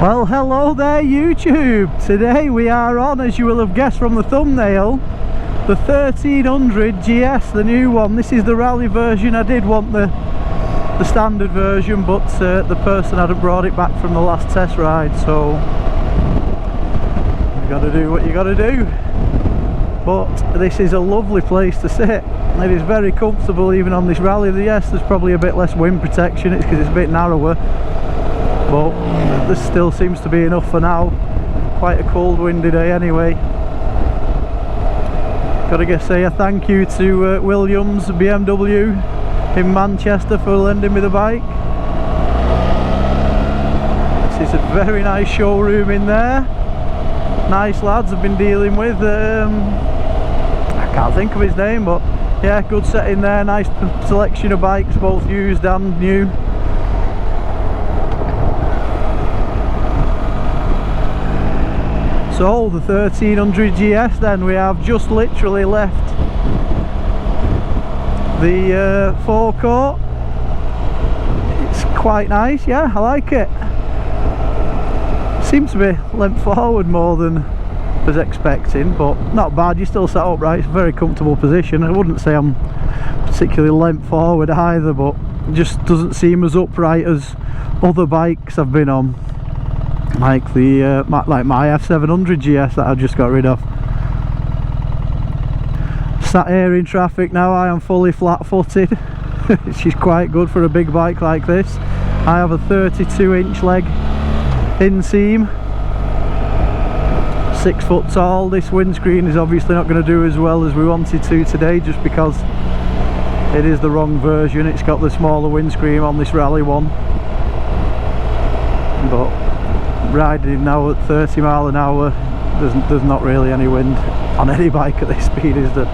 Well, hello there YouTube. Today we are on, as you will have guessed from the thumbnail, the 1300 GS, the new one. This is the rally version. I did want the standard version, but the person hadn't brought it back from the last test ride, so you got to do what you got to do. But this is a lovely place to sit. It is very comfortable even on this rally. Yes, there's probably a bit less wind protection. It's because it's a bit narrower, but there still seems to be enough for now. Quite a cold windy day anyway. Gotta say a thank you to Williams BMW in Manchester for lending me the bike. This is a very nice showroom in there. Nice lads I've been dealing with. I can't think of his name, but yeah, good set in there. Nice selection of bikes, both used and new. So the 1300 GS then, we have just literally left the forecourt. It's quite nice, yeah, I like it. Seems to be leant forward more than I was expecting, but not bad. You still sat upright. It's a very comfortable position. I wouldn't say I'm particularly leant forward either, but it just doesn't seem as upright as other bikes I've been on. Like the like my F700 GS that I just got rid of. Sat here in traffic now. I am fully flat-footed, which is quite good for a big bike like this. I have a 32-inch leg inseam, 6 foot tall. This windscreen is obviously not going to do as well as we wanted to today, just because it is the wrong version. It's got the smaller windscreen on this rally one, but riding now at 30 mile an hour, there's not really any wind on any bike at this speed, is there?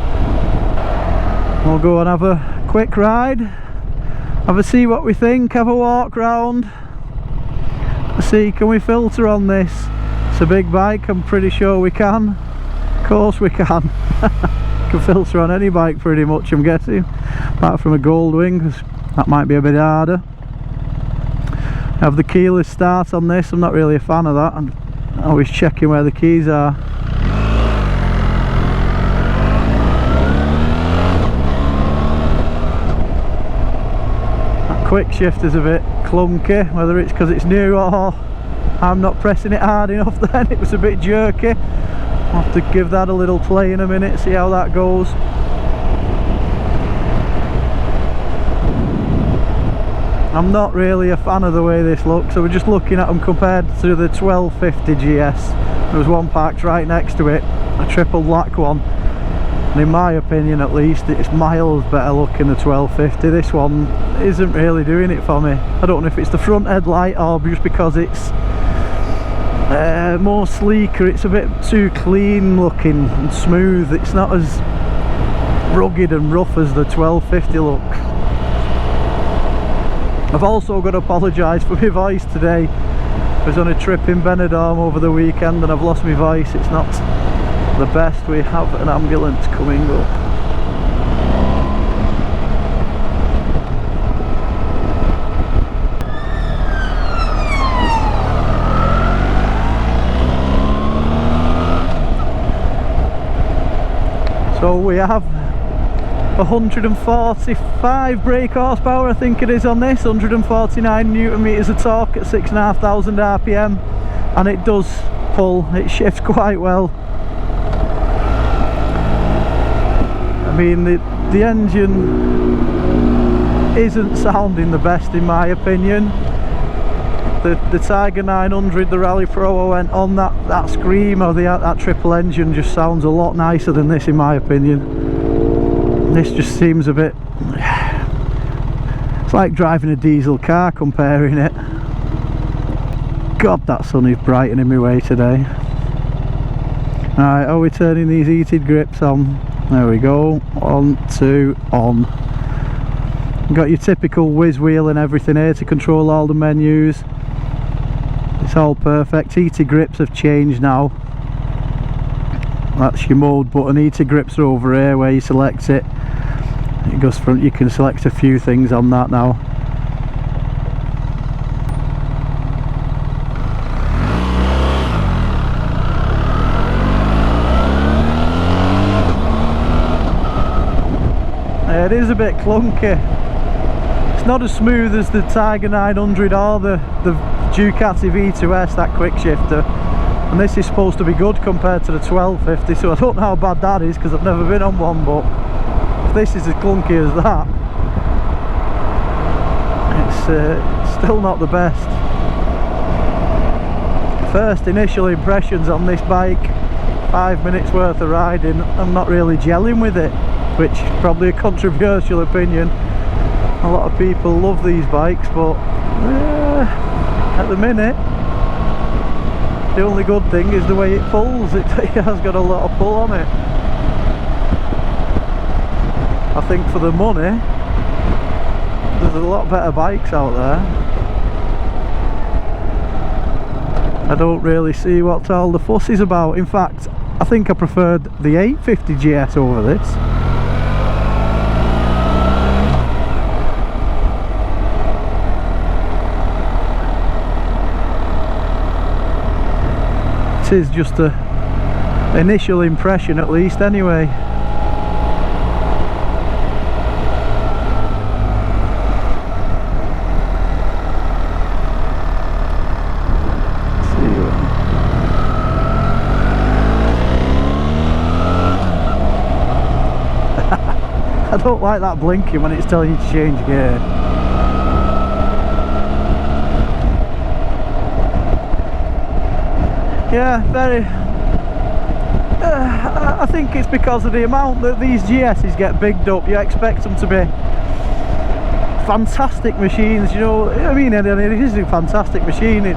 We'll go and have a quick ride, have a see what we think, have a walk round, see can we filter on this. It's a big bike, I'm pretty sure we can. Of course we can. Can filter on any bike pretty much, I'm guessing, apart from a Goldwing, 'cause that might be a bit harder. Have the keyless start on this. I'm not really a fan of that. I'm always checking where the keys are. That quick shift is a bit clunky, whether it's because it's new or I'm not pressing it hard enough. Then it was a bit jerky. I'll have to give that a little play in a minute, see how that goes. I'm not really a fan of the way this looks. So we're just looking at them compared to the 1250 GS. There was one parked right next to it, a triple black one, and in my opinion at least, it's miles better looking than the 1250. This one isn't really doing it for me. I don't know if it's the front headlight or just because it's more sleeker. It's a bit too clean looking and smooth. It's not as rugged and rough as the 1250 looks. I've also got to apologise for my voice today. I was on a trip in Benidorm over the weekend and I've lost my voice. It's not the best. We have an ambulance coming up. So we have 145 brake horsepower, I think it is on this, 149 newton meters of torque at 6,500 RPM, and it does pull, it shifts quite well. I mean, the engine isn't sounding the best in my opinion. The Tiger 900, the Rally Pro I went on, that screamer, that triple engine just sounds a lot nicer than this in my opinion. This just seems a bit, it's like driving a diesel car comparing it. God, that sun is brightening my way today. Alright, are we turning these heated grips on? There we go. 1, 2, on. You've got your typical whiz wheel and everything here to control all the menus. It's all perfect. Heated grips have changed now. That's your mode button. Heated grips are over here where you select it. It goes front. You can select a few things on that now. is a bit clunky. It's not as smooth as the Tiger 900 or the Ducati V2S, that quick shifter, and this is supposed to be good compared to the 1250, so I don't know how bad that is because I've never been on one, but if this is as clunky as that, it's still not the best. First initial impressions on this bike, 5 minutes worth of riding, I'm not really gelling with it, which is probably a controversial opinion. A lot of people love these bikes, but at the minute the only good thing is the way it pulls. It has got a lot of pull on it. I think for the money there's a lot better bikes out there. I don't really see what all the fuss is about. In fact, I think I preferred the 850GS over this. It is just an initial impression, at least, anyway. I don't like that blinking when it's telling you to change gear. Yeah, very. I think it's because of the amount that these GSs get bigged up. You expect them to be fantastic machines, you know. I mean, it is a fantastic machine. It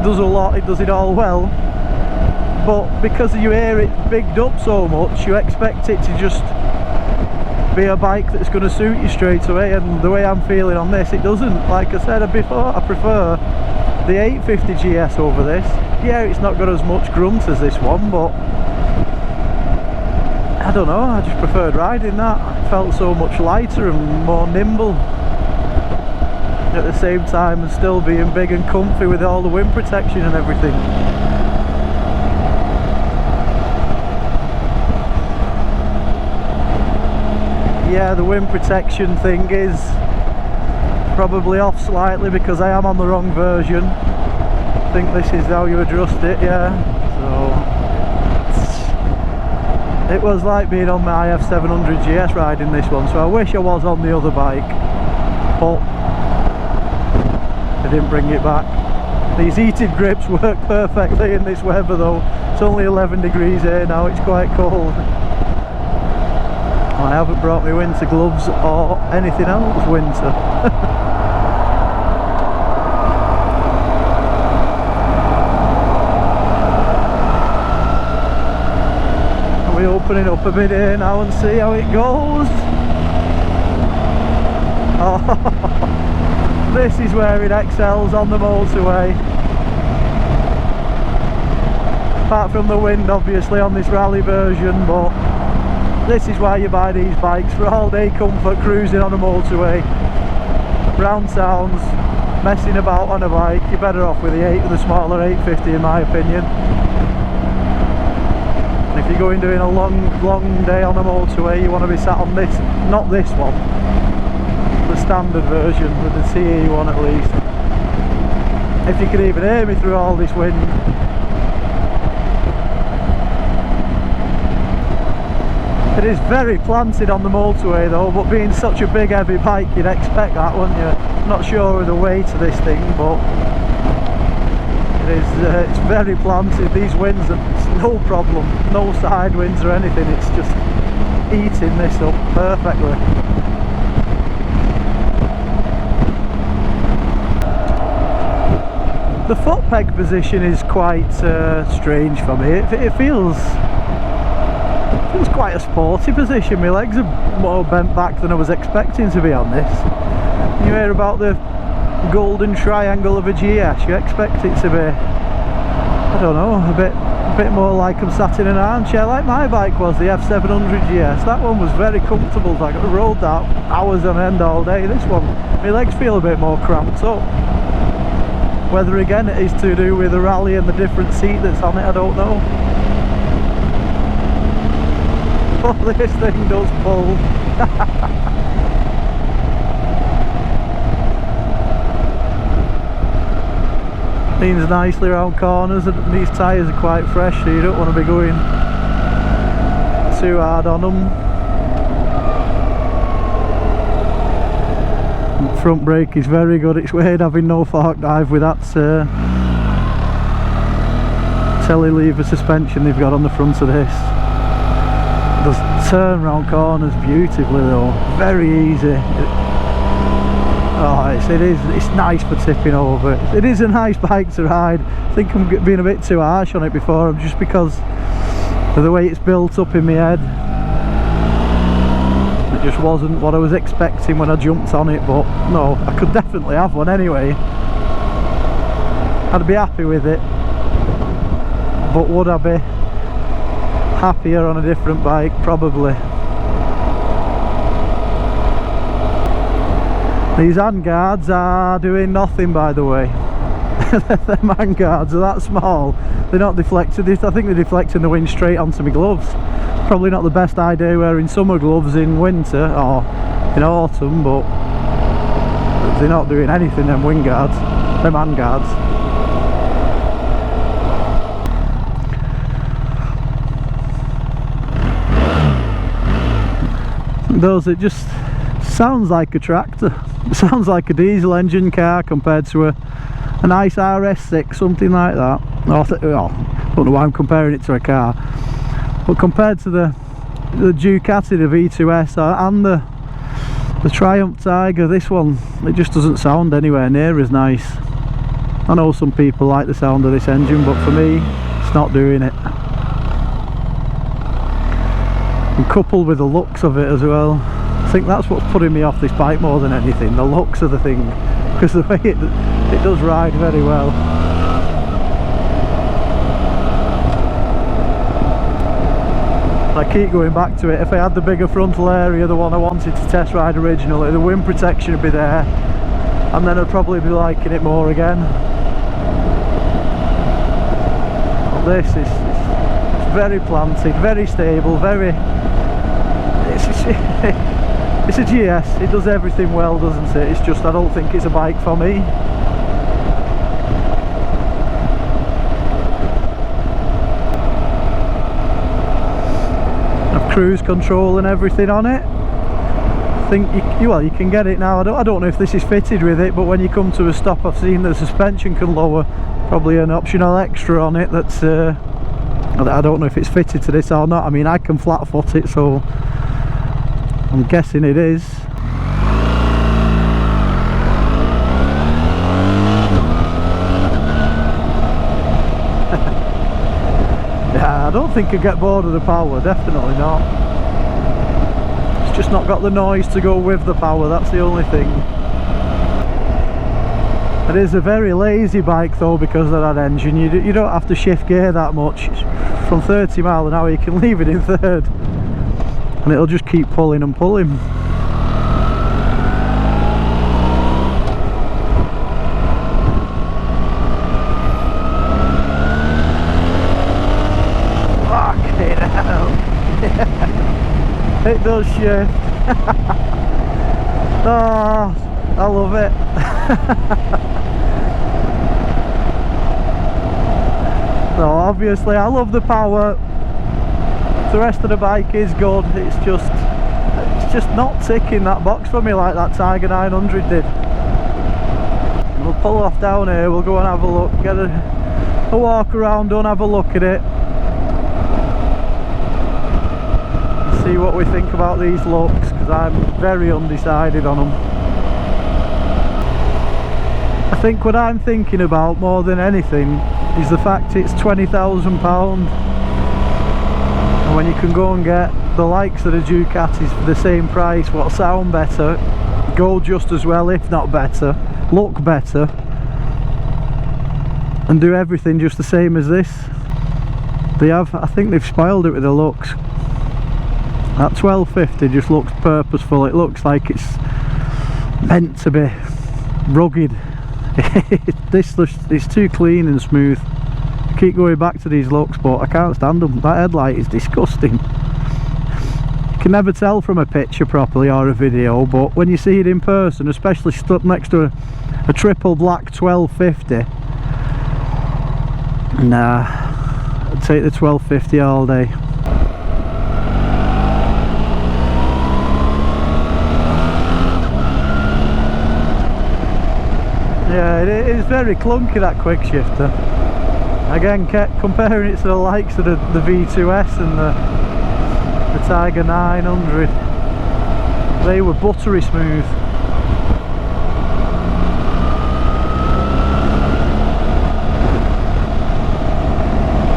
does a lot. It does it all well. But because you hear it bigged up so much, you expect it to just be a bike that's going to suit you straight away, and the way I'm feeling on this, it doesn't. Like I said before, I prefer the 850GS over this. Yeah, it's not got as much grunt as this one, but I don't know, I just preferred riding that. It felt so much lighter and more nimble at the same time, and still being big and comfy with all the wind protection and everything. Yeah, the wind protection thing is probably off slightly because I am on the wrong version. I think this is how you adjust it, yeah. So it was like being on my F700GS riding this one, so I wish I was on the other bike, but I didn't bring it back. These heated grips work perfectly in this weather though. It's only 11 degrees here now, it's quite cold. I haven't brought my winter gloves or anything else winter. We're opening up a bit here now and see how it goes. Oh, this is where it excels on the motorway. Apart from the wind obviously on this rally version, but this is why you buy these bikes, for all day comfort, cruising on a motorway, round towns, messing about on a bike. You're better off with the smaller 850 in my opinion. And if you're going doing a long day on a motorway, you want to be sat on this, not this one, the standard version with the CE one at least. If you could even hear me through all this wind. It is very planted on the motorway though, but being such a big heavy bike you'd expect that, wouldn't you? Not sure of the weight of this thing, but it's very planted. These winds are no problem, no side winds or anything, it's just eating this up perfectly. The foot peg position is quite strange for me. It feels quite a sporty position. My legs are more bent back than I was expecting to be on this. You hear about the golden triangle of a GS, you expect it to be, I don't know, a bit more like I'm sat in an armchair like my bike was, the F700GS. That one was very comfortable. I rode that hours on end all day. This one, my legs feel a bit more cramped up. Whether again it is to do with the rally and the different seat that's on it, I don't know. Oh, this thing does pull. Leans nicely around corners, and these tyres are quite fresh, so you don't want to be going too hard on them. And front brake is very good. It's weird having no fork drive with that telly lever suspension they've got on the front of this. It does turn round corners beautifully though, very easy. It's nice for tipping over. It is a nice bike to ride. I think I'm being a bit too harsh on it before, just because of the way it's built up in my head. It just wasn't what I was expecting when I jumped on it, but no, I could definitely have one anyway. I'd be happy with it, but would I be happier on a different bike? Probably. These hand guards are doing nothing, by the way. Them hand guards are that small, they're not deflected. I think they're deflecting the wind straight onto my gloves. Probably not the best idea wearing summer gloves in winter or in autumn, but they're not doing anything, them wind guards, them hand guards. Those, it just sounds like a tractor. It sounds like a diesel engine car compared to a nice RS6, something like that. I don't know why I'm comparing it to a car, but compared to the Ducati, the V2S, and the Triumph Tiger, this one, it just doesn't sound anywhere near as nice. I know some people like the sound of this engine, but for me, it's not doing it. And coupled with the looks of it as well, I think that's what's putting me off this bike more than anything, the looks of the thing, because the way it does ride very well. I keep going back to it. If I had the bigger frontal area, the one I wanted to test ride originally, the wind protection would be there, and then I'd probably be liking it more again. But this is very planted, very stable, it's a GS, it does everything well, doesn't it? It's just, I don't think it's a bike for me. I've cruise control and everything on it. I think you can get it now. I don't know if this is fitted with it, but when you come to a stop, I've seen the suspension can lower, probably an optional extra on it that's I don't know if it's fitted to this or not. I mean, I can flat foot it, so I'm guessing it is. Yeah, I don't think I'd get bored of the power, definitely not. It's just not got the noise to go with the power, that's the only thing. It is a very lazy bike though, because of that engine. You don't have to shift gear that much. From 30 miles an hour you can leave it in third and it'll just keep pulling and pulling. Fucking hell. It does shift. Oh, I love it. So obviously I love the power. The rest of the bike is good. It's just not ticking that box for me like that Tiger 900 did. We'll pull off down here, we'll go and have a look, get a walk around, and have a look at it, see what we think about these looks, because I'm very undecided on them. I think what I'm thinking about more than anything is the fact it's £20,000, and when you can go and get the likes of the Ducatis for the same price, what sound better, go just as well if not better, look better, and do everything just the same as this. I think they've spoiled it with the looks. That 1250 just looks purposeful. It looks like it's meant to be rugged. It's too clean and smooth. I keep going back to these looks, but I can't stand them. That headlight is disgusting. can never tell from a picture properly or a video, but when you see it in person, especially stuck next to a triple black 1250, nah, I'd take the 1250 all day. Yeah, it is very clunky, that quick shifter. Again, kept comparing it to the likes of the V2S and the Tiger 900. They were buttery smooth.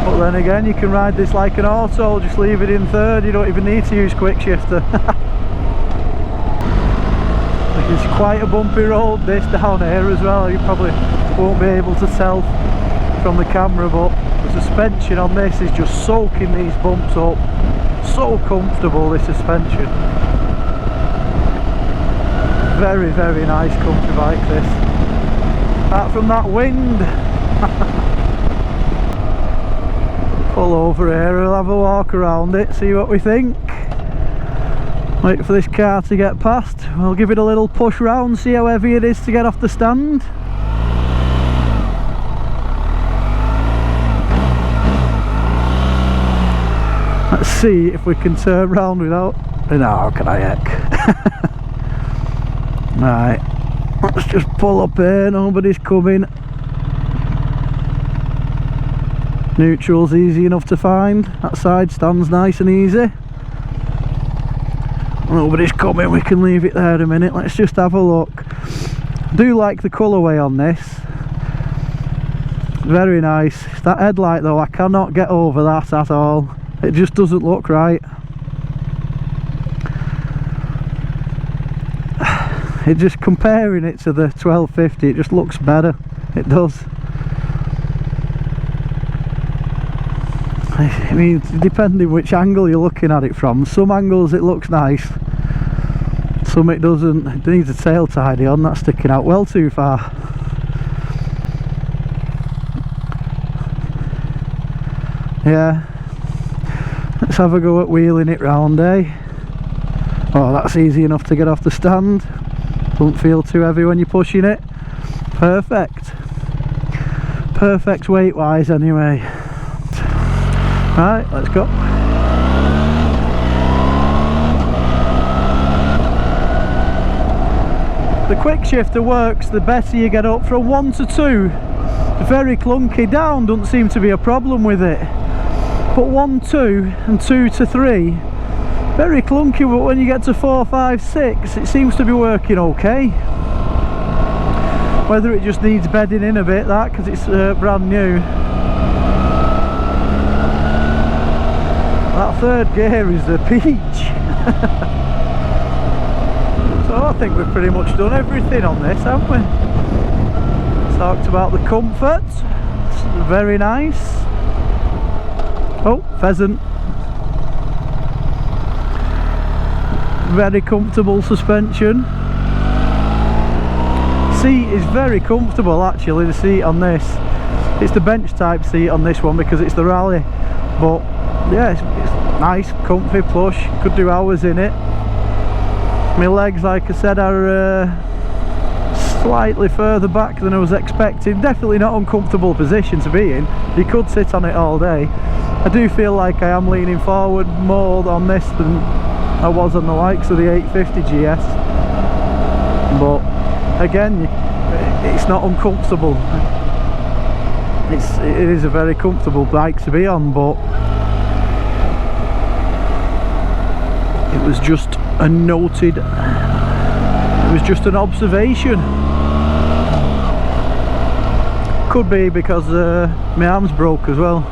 But then again, you can ride this like an auto, just leave it in third, you don't even need to use quick shifter. It's quite a bumpy road, this down here as well. You probably won't be able to tell from the camera, but the suspension on this is just soaking these bumps up. So comfortable, this suspension. Very, very nice, comfy bike this. Apart from that wind. Pull over here, we'll have a walk around it, see what we think. Wait for this car to get past. We'll give it a little push round, see how heavy it is to get off the stand. Let's see if we can turn round without... No, can I heck? Right, let's just pull up here, nobody's coming. Neutral's easy enough to find. That side stands nice and easy. Nobody's coming, we can leave it there a minute. Let's just have a look. I do like the colourway on this. Very nice. That headlight though, I cannot get over that at all. It just doesn't look right. It just, comparing it to the 1250, it just looks better. It does. I mean, depending which angle you're looking at it from, some angles it looks nice, some it doesn't. It needs a tail tidy on, that's sticking out well too far. Yeah, let's have a go at wheeling it round, eh? Oh, that's easy enough to get off the stand. Don't feel too heavy when you're pushing it. Perfect. Perfect weight wise anyway. Right, let's go. The quick shifter works the better you get up. From 1 to 2, very clunky. Down doesn't seem to be a problem with it, but 1, 2 and 2 to 3, very clunky. But when you get to 4, 5, 6, it seems to be working okay. Whether it just needs bedding in a bit, that, because it's brand new. That third gear is a peach. So I think we've pretty much done everything on this, haven't we? Talked about the comfort. It's very nice. Oh, pheasant. Very comfortable suspension. Seat is very comfortable actually, the seat on this. It's the bench type seat on this one because it's the rally. But yeah, it's nice, comfy, plush, could do hours in it. My legs, like I said, are slightly further back than I was expecting. Definitely not uncomfortable position to be in. You could sit on it all day. I do feel like I am leaning forward more on this than I was on the likes of the 850GS. But again, it's not uncomfortable. It is a very comfortable bike to be on, but it was just a noted, it was just an observation. Could be because my arm's broke as well.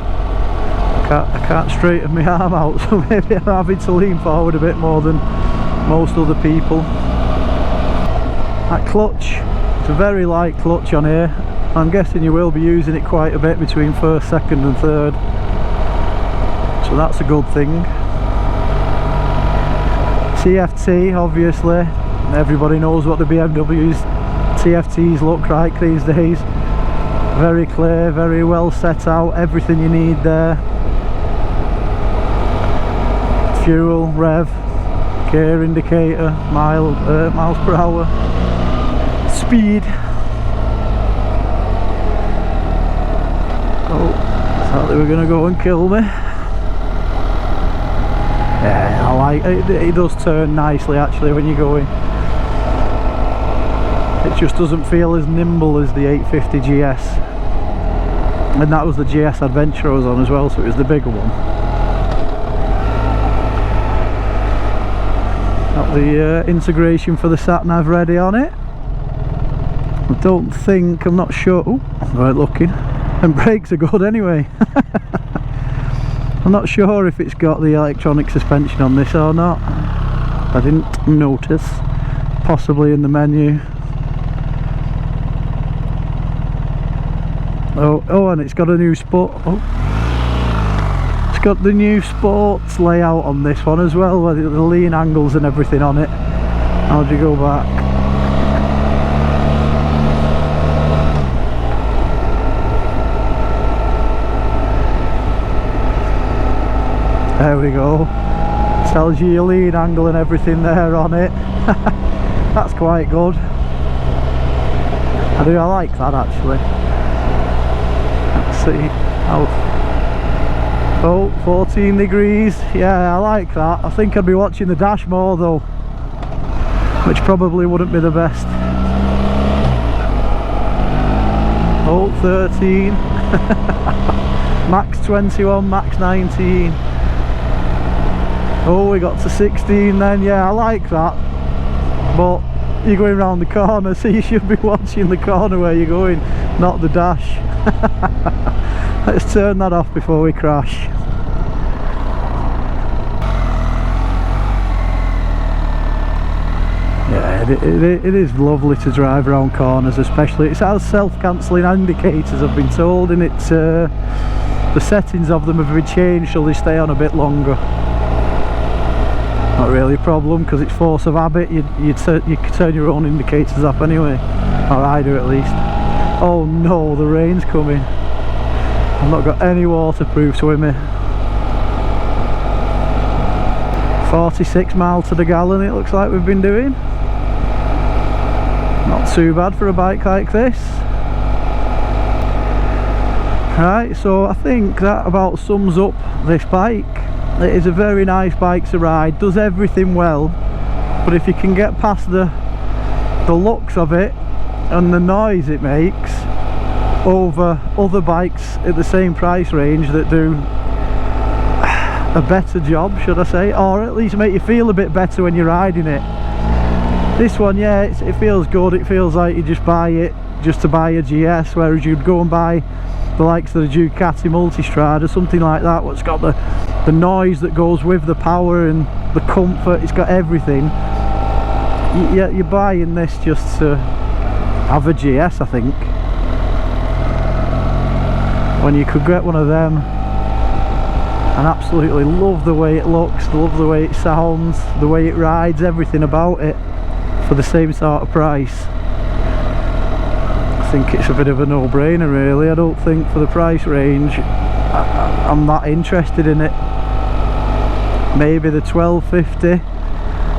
I can't straighten my arm out, so maybe I'm having to lean forward a bit more than most other people. That clutch, it's a very light clutch on here. I'm guessing you will be using it quite a bit between first, second and third, so that's a good thing. TFT, obviously, everybody knows what the BMW's TFTs look like these days. Very clear, very well set out, everything you need there. Fuel, rev, gear indicator, miles per hour, speed. Oh, I thought they were going to go and kill me. Yeah, I like it. It does turn nicely actually when you're going. It just doesn't feel as nimble as the 850 GS. And that was the GS Adventure I was on as well, so it was the bigger one. Got the integration for the sat-nav ready on it. I don't think, I'm not sure. Oh, right looking. And brakes are good anyway. I'm not sure if it's got the electronic suspension on this or not. I didn't notice. Possibly in the menu. Oh, and it's got a new sport. Oh, it's got the new sports layout on this one as well, with the lean angles and everything on it. How do you go back? There we go. Tells you your lean angle and everything there on it. That's quite good. I like that actually. See oh, 14 degrees. Yeah, I like that. I think I'd be watching the dash more though, which probably wouldn't be the best. Oh, 13. Max 21, max 19. Oh, we got to 16 then. Yeah, I like that, but you're going around the corner, so you should be watching the corner where you're going, not the dash. Let's turn that off before we crash. Yeah, it is lovely to drive around corners, especially. It has self-cancelling indicators, I've been told, and it's the settings of them have been changed so they stay on a bit longer. Not really a problem because it's force of habit. You can turn your own indicators off anyway, or I do at least. Oh no, the rain's coming. I've not got any waterproofs with me. 46 miles to the gallon it looks like we've been doing. Not too bad for a bike like this. Right, so I think that about sums up this bike. It is a very nice bike to ride, does everything well, but if you can get past the looks of it and the noise it makes over other bikes at the same price range that do a better job, should I say, or at least make you feel a bit better when you're riding it. This one, yeah, it feels good. It feels like you just buy it just to buy a GS, whereas you'd go and buy the likes of the Ducati Multistrada or something like that, what's got the noise that goes with the power and the comfort. It's got everything. You're buying this just to have a GS, I think, when you could get one of them and absolutely love the way it looks, love the way it sounds, the way it rides, everything about it for the same sort of price. I think it's a bit of a no-brainer really. I don't think for the price range I'm that interested in it. Maybe the 1250,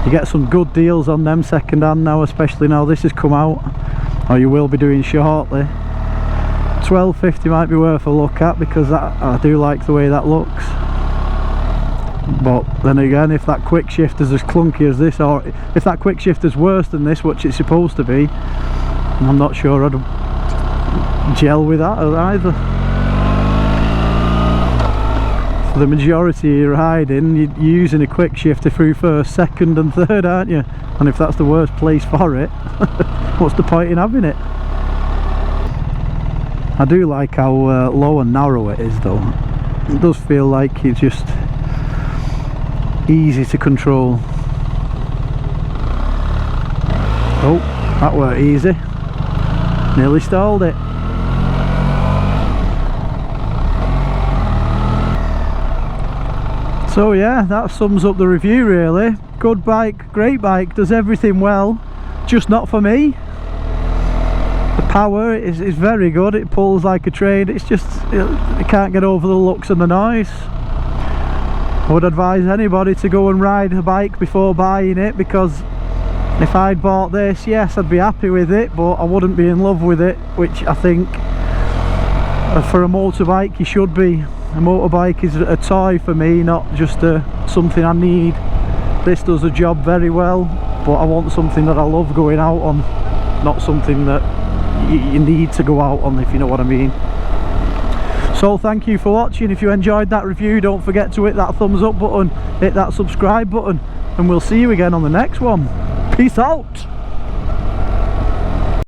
you get some good deals on them second hand now, especially now this has come out, or you will be doing shortly. 1250 might be worth a look at because I do like the way that looks. But then again, if that quick shift is as clunky as this, or if that quick shift is worse than this, which it's supposed to be, I'm not sure I'd gel with that either. For the majority of your riding, you're using a quick shifter through first, second and third, aren't you? And if that's the worst place for it, what's the point in having it? I do like how low and narrow it is though. It does feel like it's just easy to control. Oh, that weren't easy. Nearly stalled it. So yeah, that sums up the review really. Good bike, great bike, does everything well, just not for me. The power is very good, it pulls like a train, it's just, it can't get over the looks and the noise. I would advise anybody to go and ride a bike before buying it, because if I'd bought this, yes, I'd be happy with it, but I wouldn't be in love with it, which I think for a motorbike you should be. A motorbike is a toy for me, not just something I need. This does a job very well, but I want something that I love going out on, not something that you need to go out on, if you know what I mean. So thank you for watching. If you enjoyed that review, don't forget to hit that thumbs up button, hit that subscribe button, and we'll see you again on the next one. Peace out.